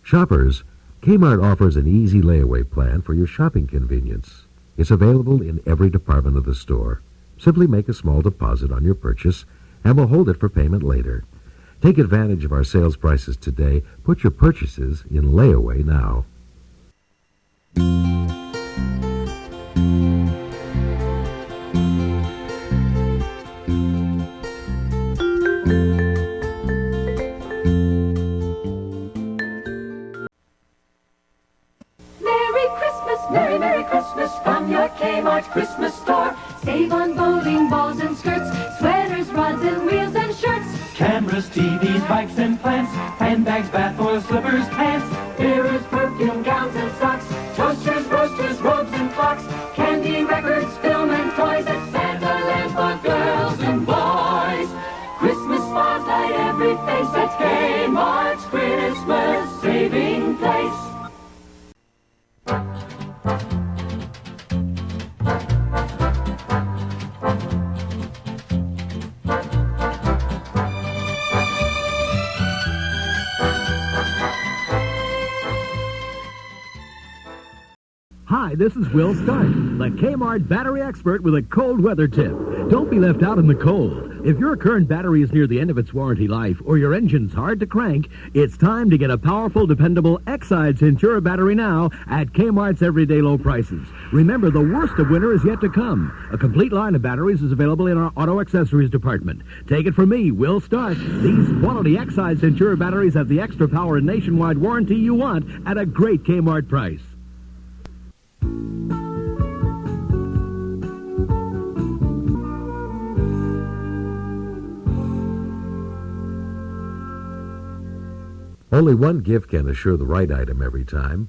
Shoppers, Kmart offers an easy layaway plan for your shopping convenience. It's available in every department of the store. Simply make a small deposit on your purchase, and we'll hold it for payment later. Take advantage of our sales prices today. Put your purchases in layaway now. Merry, Merry Christmas from your Kmart Christmas store. Save on bowling balls and skirts, sweaters, rods and wheels and shirts. Cameras, TVs, bikes and plants, handbags, bath oil, slippers, pants. Mirrors, perfume, gowns and socks, toasters, roasters, robes and clocks. Candy, records, film and toys at Santa Land for girls and boys. Christmas smiles light every face at Kmart's Christmas saving place. Hi, this is Will Stark, the Kmart battery expert with a cold weather tip. Don't be left out in the cold. If your current battery is near the end of its warranty life or your engine's hard to crank, it's time to get a powerful, dependable Exide Centura battery now at Kmart's everyday low prices. Remember, the worst of winter is yet to come. A complete line of batteries is available in our auto accessories department. Take it from me, Will Stark. These quality Exide Centura batteries have the extra power and nationwide warranty you want at a great Kmart price. Only one gift can assure the right item every time.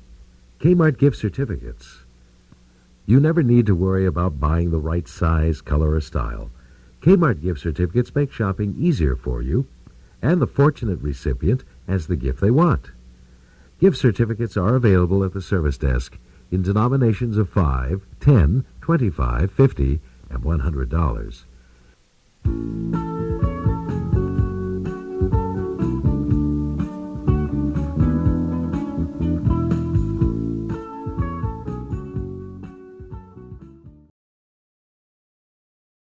Kmart gift certificates. You never need to worry about buying the right size, color, or style. Kmart gift certificates make shopping easier for you, and the fortunate recipient has the gift they want. Gift certificates are available at the service desk in denominations of $5, $10, $25, $50, and $100.